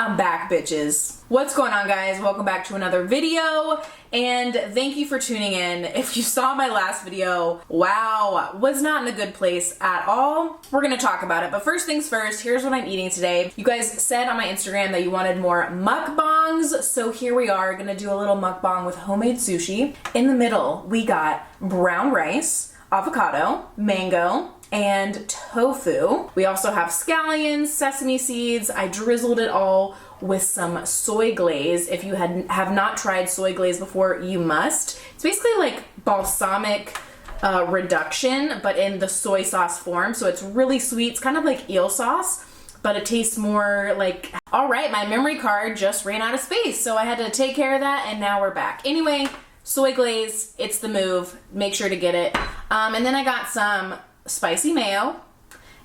I'm back, bitches. What's going on, guys? Welcome back to another video, and thank you for tuning in. If you saw my last video, wow, was not in a good place at all. We're gonna talk about it, but first things first, here's what I'm eating today. You guys said on my Instagram that you wanted more mukbangs, so here we are, gonna do a little mukbang with homemade sushi. In the middle, we got brown rice, avocado, mango, and tofu. We also have scallions, sesame seeds. I drizzled it all with some soy glaze. If you have not tried soy glaze before, you must. It's basically like balsamic reduction, but in the soy sauce form. So it's really sweet. It's kind of like eel sauce, but it tastes more like... All right, my memory card just ran out of space, so I had to take care of that, and now we're back. Anyway, soy glaze, it's the move. Make sure to get it. And then I got some spicy mayo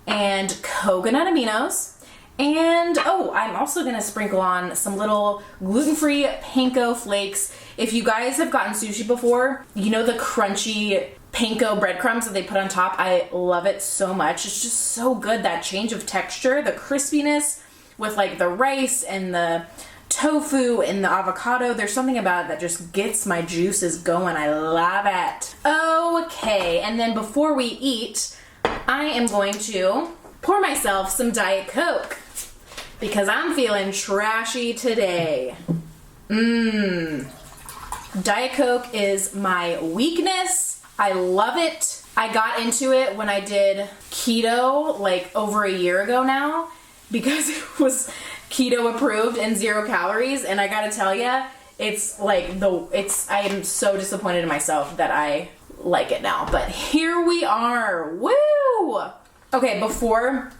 and coconut aminos, and oh, I'm also gonna sprinkle on some little gluten-free panko flakes. If you guys have gotten sushi before, you know the crunchy panko breadcrumbs that they put on top. I love it so much. It's just so good, that change of texture, the crispiness with like the rice and the tofu and the avocado. There's something about it that just gets my juices going. I love it. Okay, and then before we eat, I am going to pour myself some Diet Coke because I'm feeling trashy today. Diet Coke is my weakness. I love it. I got into it when I did keto like over a year ago now because it was keto approved and 0 calories, and I gotta tell ya, it's like I am so disappointed in myself that I like it now, but here we are. Woo! Okay, before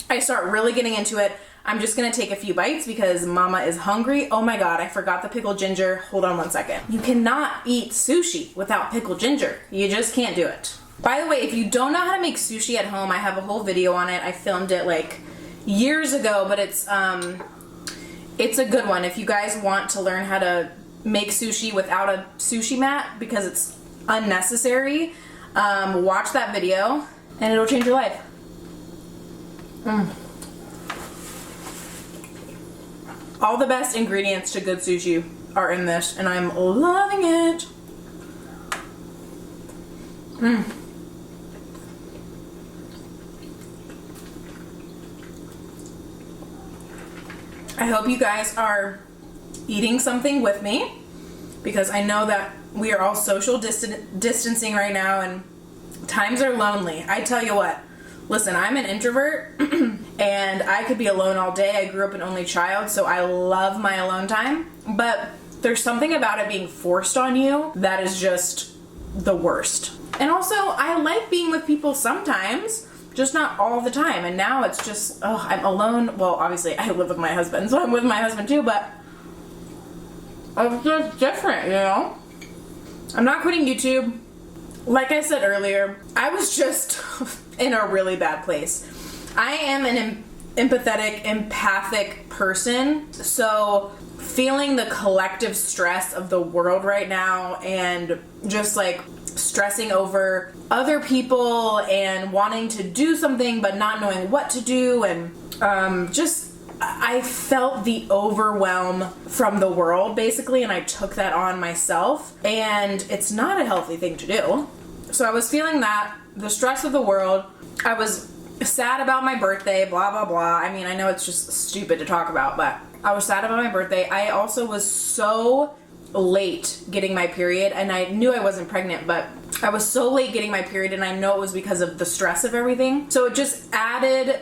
I start really getting into it, I'm just gonna take a few bites because mama is hungry. Oh my god, I forgot the pickled ginger. Hold on one second. You cannot eat sushi without pickled ginger. You just can't do it. By the way, if you don't know how to make sushi at home, I have a whole video on it. I filmed it like years ago, but it's a good one if you guys want to learn how to make sushi without a sushi mat because it's unnecessary. Watch that video and it'll change your life. All the best ingredients to good sushi are in this, and I'm loving it. I hope you guys are eating something with me because I know that we are all social distancing right now and times are lonely. I tell you what, listen, I'm an introvert and I could be alone all day. I grew up an only child, so I love my alone time, but there's something about it being forced on you that is just the worst. And also, I like being with people sometimes, just not all the time, and now it's just, oh, I'm alone. Well, obviously I live with my husband, so I'm with my husband too, but it's just different, you know? I'm not quitting YouTube. Like I said earlier, I was just in a really bad place. I am an empathetic, empathic person, so feeling the collective stress of the world right now and just like stressing over other people and wanting to do something but not knowing what to do, and I felt the overwhelm from the world basically, and I took that on myself, and it's not a healthy thing to do. So I was feeling that, the stress of the world. I was sad about my birthday, blah blah blah. I mean, I know it's just stupid to talk about, but I was sad about my birthday. I also was so late getting my period, and I knew I wasn't pregnant, but I was so late getting my period, and I know it was because of the stress of everything. So it just added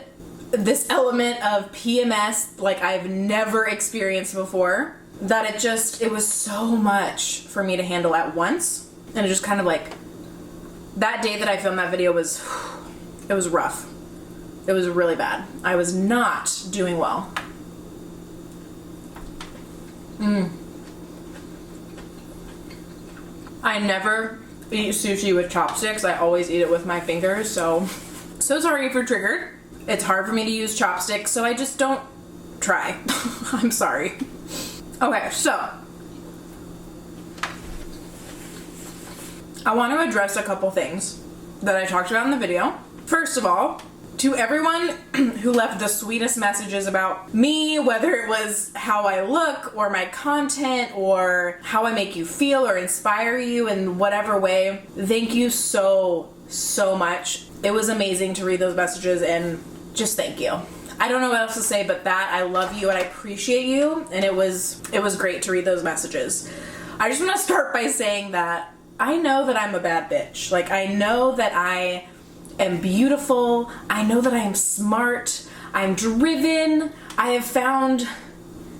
this element of PMS like I've never experienced before, that it was so much for me to handle at once. And it just kind of like, that day that I filmed that video was rough. It was really bad. I was not doing well. I never eat sushi with chopsticks. I always eat it with my fingers, so sorry if you're triggered. It's hard for me to use chopsticks, so I just don't try. I'm sorry. Okay, so I want to address a couple things that I talked about in the video. First of all, to everyone who left the sweetest messages about me, whether it was how I look or my content or how I make you feel or inspire you in whatever way, thank you so much. It was amazing to read those messages, and just thank you. I don't know what else to say but that. I love you and I appreciate you, and it was great to read those messages. I just want to start by saying that I know that I'm a bad bitch. Like, I know that I am beautiful. I know that I am smart. I'm driven. I have found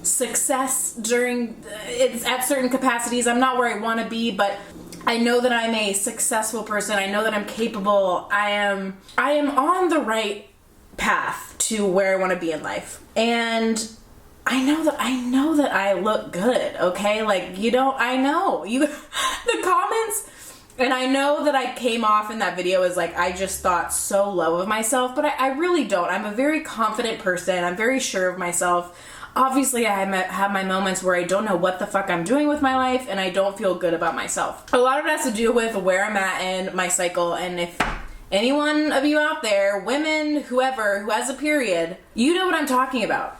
success at certain capacities. I'm not where I want to be, but I know that I'm a successful person. I know that I'm capable. I am on the right path to where I want to be in life. And I know that I look good, okay? Like, I know. The comments, and I know that I came off in that video as like, I just thought so low of myself, but I really don't. I'm a very confident person. I'm very sure of myself. Obviously, I have my moments where I don't know what the fuck I'm doing with my life, and I don't feel good about myself. A lot of it has to do with where I'm at in my cycle, and if any one of you out there, women, whoever, who has a period, you know what I'm talking about.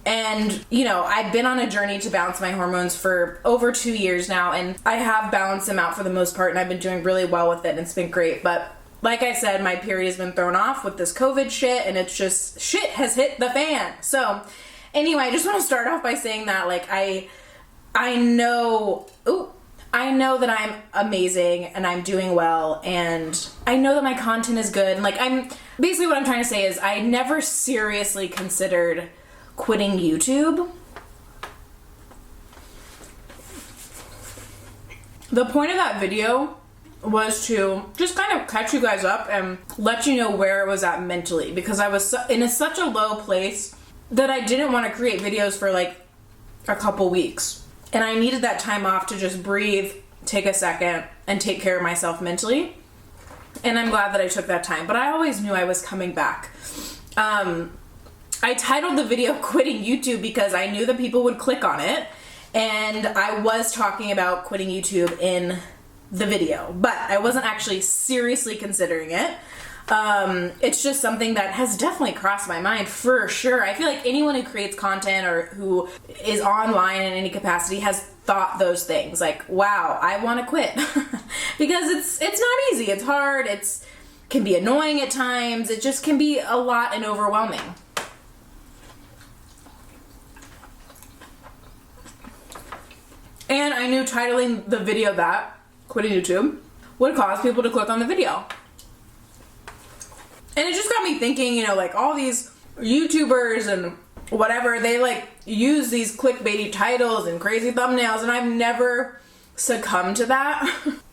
And, I've been on a journey to balance my hormones for over 2 years now, and I have balanced them out for the most part, and I've been doing really well with it, and it's been great. But like I said, my period has been thrown off with this COVID shit, and it's just, shit has hit the fan. So anyway, I just want to start off by saying that, like, I know that I'm amazing and I'm doing well, and I know that my content is good. And basically what I'm trying to say is I never seriously considered quitting YouTube. The point of that video was to just kind of catch you guys up and let you know where I was at mentally, because I was in such a low place that I didn't want to create videos for like a couple weeks. And I needed that time off to just breathe, take a second, and take care of myself mentally. And I'm glad that I took that time, but I always knew I was coming back. I titled the video Quitting YouTube because I knew that people would click on it, and I was talking about quitting YouTube in the video, but I wasn't actually seriously considering it. It's just something that has definitely crossed my mind for sure. I feel like anyone who creates content or who is online in any capacity has thought those things, like, wow, I want to quit. Because it's not easy, it's hard, can be annoying at times, it just can be a lot and overwhelming. And I knew titling the video that, Quitting YouTube, would cause people to click on the video. And it just got me thinking, like all these YouTubers and whatever, they use these clickbaity titles and crazy thumbnails, and I've never succumbed to that.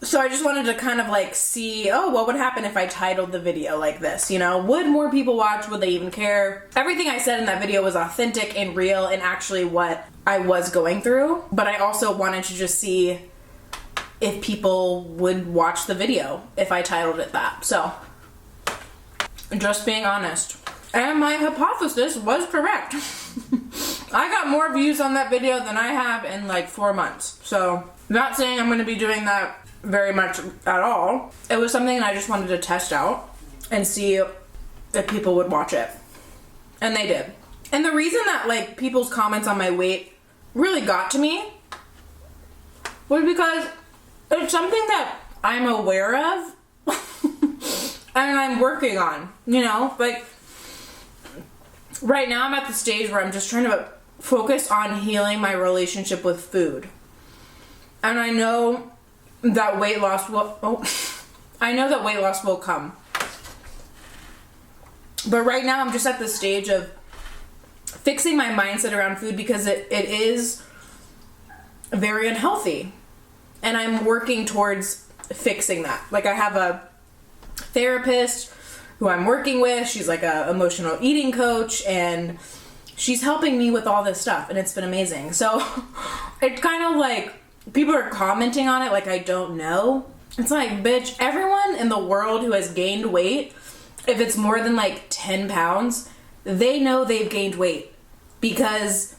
So I just wanted to kind of see, what would happen if I titled the video like this? Would more people watch? Would they even care? Everything I said in that video was authentic and real and actually what I was going through. But I also wanted to just see if people would watch the video if I titled it that. So, just being honest. And my hypothesis was correct. I got more views on that video than I have in 4 months. So, not saying I'm going to be doing that very much at all. It was something I just wanted to test out and see if people would watch it. And they did. And the reason that people's comments on my weight really got to me was because it's something that I'm aware of and I'm working on, right now I'm at the stage where I'm just trying to focus on healing my relationship with food. And I know that weight loss will come. But right now I'm just at the stage of fixing my mindset around food because it is very unhealthy. And I'm working towards fixing that. I have a therapist who I'm working with. She's a emotional eating coach, and she's helping me with all this stuff, and it's been amazing. So it's kind of people are commenting on it I don't know. It's bitch, everyone in the world who has gained weight, if it's more than 10 pounds, they know they've gained weight because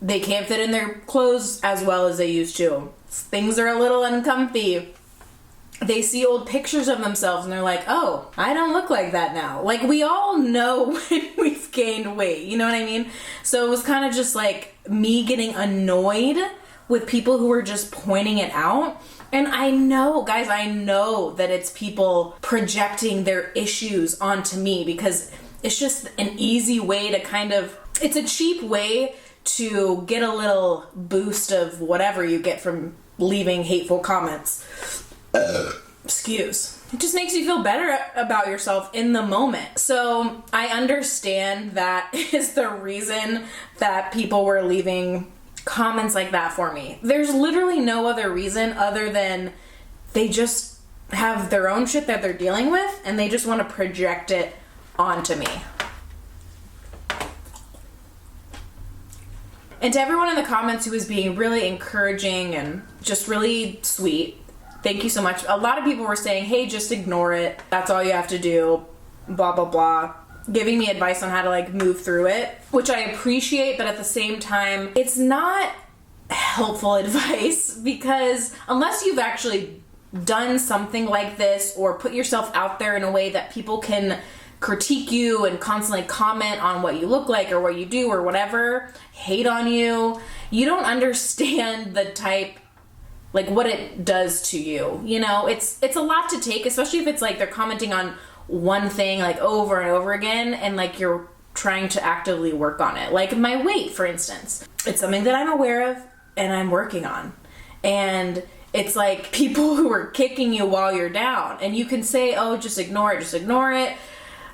they can't fit in their clothes as well as they used to. Things are a little uncomfy. they see old pictures of themselves and they're like, oh, I don't look like that now. Like, we all know when we've gained weight, you know what I mean? So it was kind of just like me getting annoyed with people who were just pointing it out. And I know, guys, I know that it's people projecting their issues onto me because it's just an easy way to kind of, it's a cheap way to get a little boost of whatever you get from leaving hateful comments. Excuse. It just makes you feel better about yourself in the moment. So I understand that is the reason that people were leaving comments like that for me. There's literally no other reason other than they just have their own shit that they're dealing with and they just want to project it onto me. And to everyone in the comments who was being really encouraging and just really sweet, thank you so much. A lot of people were saying, hey, just ignore it. That's all you have to do. Blah, blah, blah. Giving me advice on how to like move through it, which I appreciate, but at the same time, it's not helpful advice because unless you've actually done something like this or put yourself out there in a way that people can critique you and constantly comment on what you look like or what you do or whatever, hate on you, you don't understand the type, like what it does to you. You know, it's a lot to take, especially if it's like they're commenting on one thing like over and over again and like you're trying to actively work on it. Like my weight, for instance. It's something that I'm aware of and I'm working on. And it's like people who are kicking you while you're down and you can say, oh, just ignore it, just ignore it.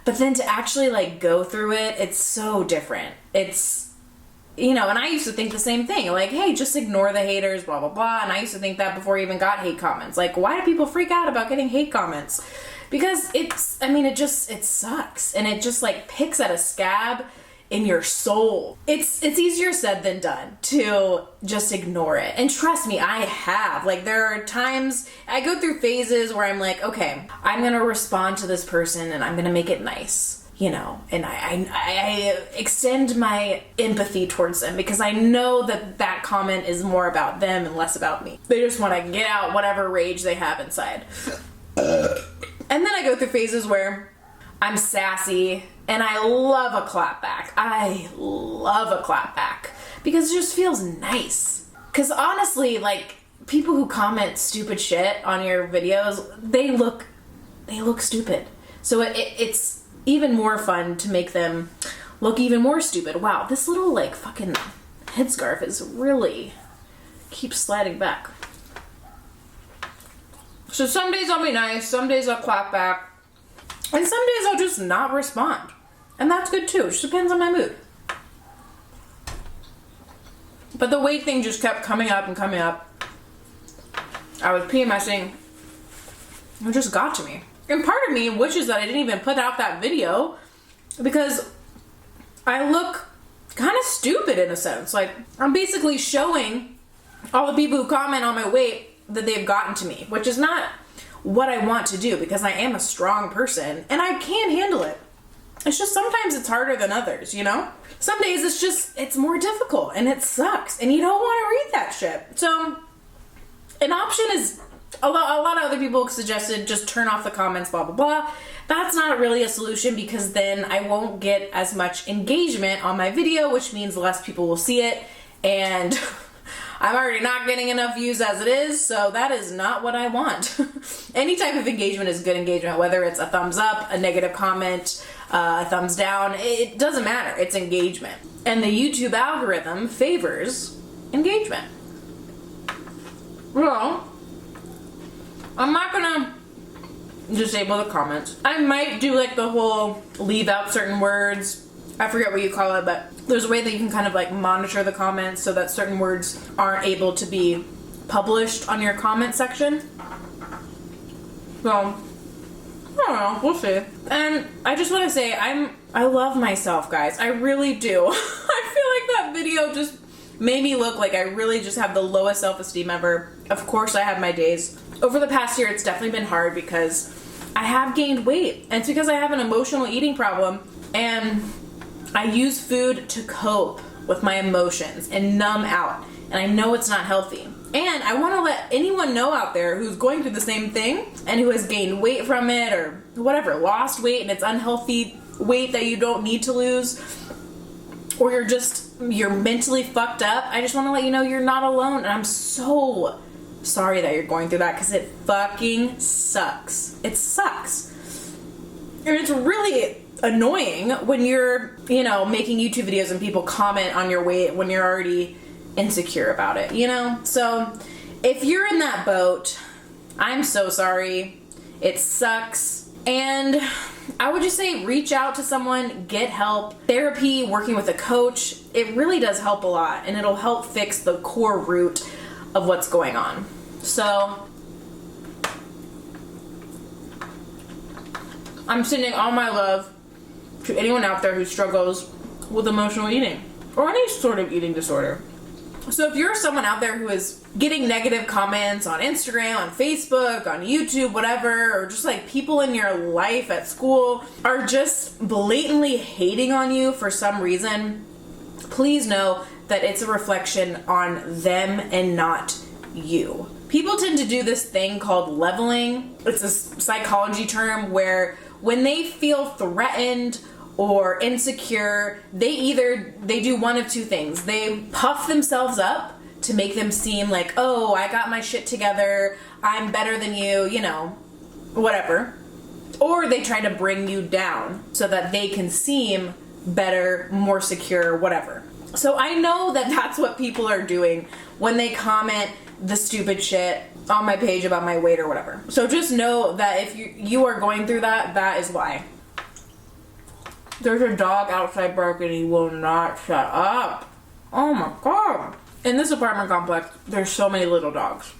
But then to actually like go through it, it's so different. It's, you know, and I used to think the same thing. Like, hey, just ignore the haters, blah, blah, blah. And I used to think that before I even got hate comments. Like, why do people freak out about getting hate comments? Because it's, I mean, it sucks. And it just like picks at a scab in your soul. It's easier said than done to just ignore it. And trust me, I have. Like, there are times I go through phases where I'm like, okay, I'm going to respond to this person and I'm going to make it nice, you know, and I extend my empathy towards them because I know that that comment is more about them and less about me. They just want to get out whatever rage they have inside. And then I go through phases where I'm sassy and I love a clapback. I love a clapback because it just feels nice. Because honestly, like, people who comment stupid shit on your videos, they look stupid. So it's even more fun to make them look even more stupid. Wow, this little like fucking headscarf is really keeps sliding back. So some days I'll be nice, some days I'll clap back, and some days I'll just not respond. And that's good too, it just depends on my mood. But the weight thing just kept coming up and coming up. I was PMSing. It just got to me. And part of me wishes that I didn't even put out that video because I look kind of stupid in a sense. Like, I'm basically showing all the people who comment on my weight that they've gotten to me, which is not what I want to do because I am a strong person and I can handle it. It's just sometimes it's harder than others, you know? Some days it's more difficult and it sucks and you don't want to read that shit. So an option is, a lot of other people suggested just turn off the comments, blah, blah, blah. That's not really a solution because then I won't get as much engagement on my video, which means less people will see it. And I'm already not getting enough views as it is, so that is not what I want. Any type of engagement is good engagement, whether it's a thumbs up, a negative comment, a thumbs down, it doesn't matter, it's engagement. And the YouTube algorithm favors engagement. Well, I'm not gonna disable the comments. I might do like the whole leave out certain words. I forget what you call it, but there's a way that you can kind of like monitor the comments so that certain words aren't able to be published on your comment section. So, I don't know, we'll see. And I just want to say, I love myself, guys. I really do. I feel like that video just made me look like I really just have the lowest self-esteem ever. Of course I have my days. Over the past year, it's definitely been hard because I have gained weight. And it's because I have an emotional eating problem. And I use food to cope with my emotions and numb out. And I know it's not healthy. And I want to let anyone know out there who's going through the same thing and who has gained weight from it or whatever, lost weight and it's unhealthy weight that you don't need to lose, or you're mentally fucked up. I just want to let you know you're not alone, and I'm so sorry that you're going through that because it fucking sucks. It sucks. And it's really annoying when you're, making YouTube videos and people comment on your weight when you're already insecure about it, So if you're in that boat, I'm so sorry. It sucks. And I would just say reach out to someone, get help. Therapy, working with a coach, it really does help a lot, and it'll help fix the core root of what's going on. So I'm sending all my love to anyone out there who struggles with emotional eating or any sort of eating disorder. So if you're someone out there who is getting negative comments on Instagram, on Facebook, on YouTube, whatever, or just like people in your life at school are just blatantly hating on you for some reason, please know that it's a reflection on them and not you. People tend to do this thing called leveling. It's a psychology term where when they feel threatened or insecure, they do one of two things. They puff themselves up to make them seem like, oh, I got my shit together, I'm better than you, whatever. Or they try to bring you down so that they can seem better, more secure, whatever. So I know that that's what people are doing when they comment the stupid shit on my page about my weight or whatever. So just know that if you are going through that, that is why. There's a dog outside barking and he will not shut up. Oh my god. In this apartment complex, there's so many little dogs.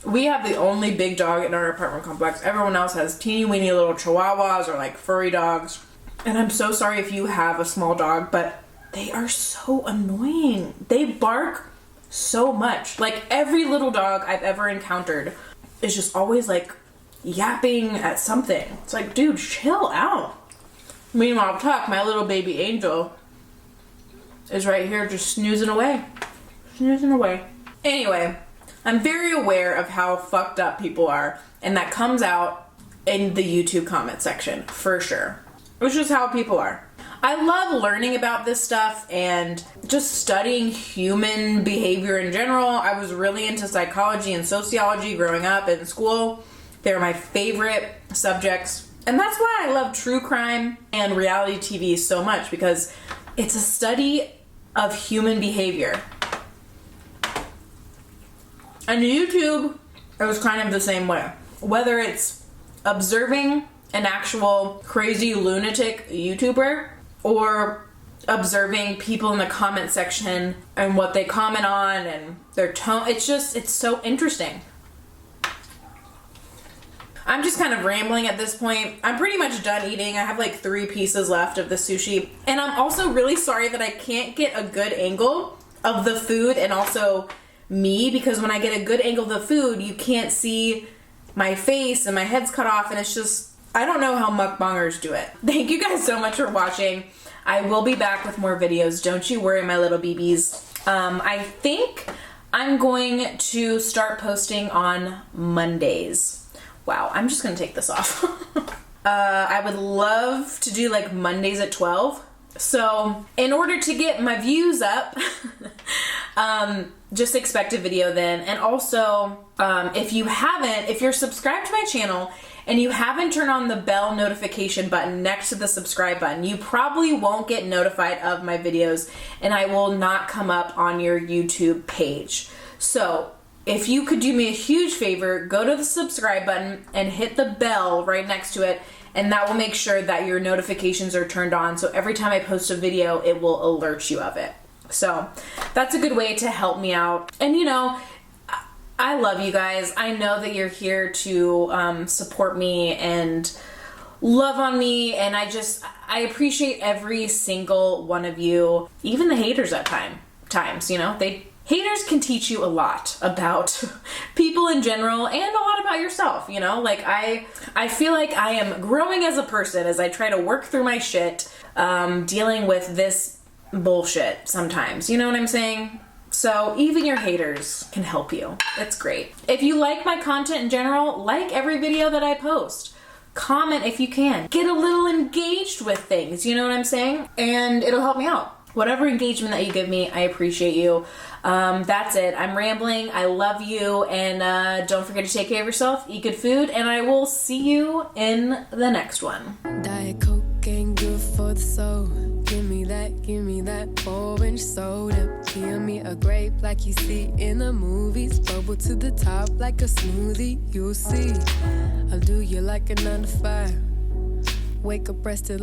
We have the only big dog in our apartment complex. Everyone else has teeny weeny little chihuahuas or like furry dogs. And I'm so sorry if you have a small dog, but they are so annoying. They bark so much. Like every little dog I've ever encountered is just always like yapping at something. It's like, dude, chill out. Meanwhile, Tuck, my little baby angel, is right here just snoozing away. Snoozing away. Anyway, I'm very aware of how fucked up people are, and that comes out in the YouTube comment section, for sure. It's just how people are. I love learning about this stuff and just studying human behavior in general. I was really into psychology and sociology growing up in school. They were my favorite subjects. And that's why I love true crime and reality TV so much, because it's a study of human behavior. And YouTube, it was kind of the same way. Whether it's observing an actual crazy lunatic YouTuber or observing people in the comment section and what they comment on and their tone, it's so interesting. I'm just kind of rambling at this point. I'm pretty much done eating. I have like 3 pieces left of the sushi. And I'm also really sorry that I can't get a good angle of the food and also me, because when I get a good angle of the food, you can't see my face and my head's cut off, and it's just, I don't know how mukbangers do it. Thank you guys so much for watching. I will be back with more videos. Don't you worry, my little BBs. I think I'm going to start posting on Mondays. Wow, I'm just gonna take this off. I would love to do like Mondays at 12. So in order to get my views up, just expect a video then. And also, if you're subscribed to my channel and you haven't turned on the bell notification button next to the subscribe button, you probably won't get notified of my videos and I will not come up on your YouTube page. So if you could do me a huge favor, go to the subscribe button and hit the bell right next to it, and that will make sure that your notifications are turned on, so every time I post a video, it will alert you of it. So that's a good way to help me out. And I love you guys. I know that you're here to support me and love on me, and I appreciate every single one of you, even the haters at times, haters can teach you a lot about people in general and a lot about yourself, Like, I feel like I am growing as a person as I try to work through my shit, dealing with this bullshit sometimes. You know what I'm saying? So So even your haters can help you. It's great. If you like my content in general, like every video that I post. Comment if you can. Get a little engaged with things, you know what I'm saying? And it'll help me out. Whatever engagement that you give me, I appreciate you. That's it. I'm rambling. I love you. And don't forget to take care of yourself. Eat good food. And I will see you in the next one. Diet Coke ain't good for the soul. Give me that orange soda. Give me a grape like you see in the movies. Bubble to the top like a smoothie. You'll see. I'll do you like a 9 to 5. Wake up rested.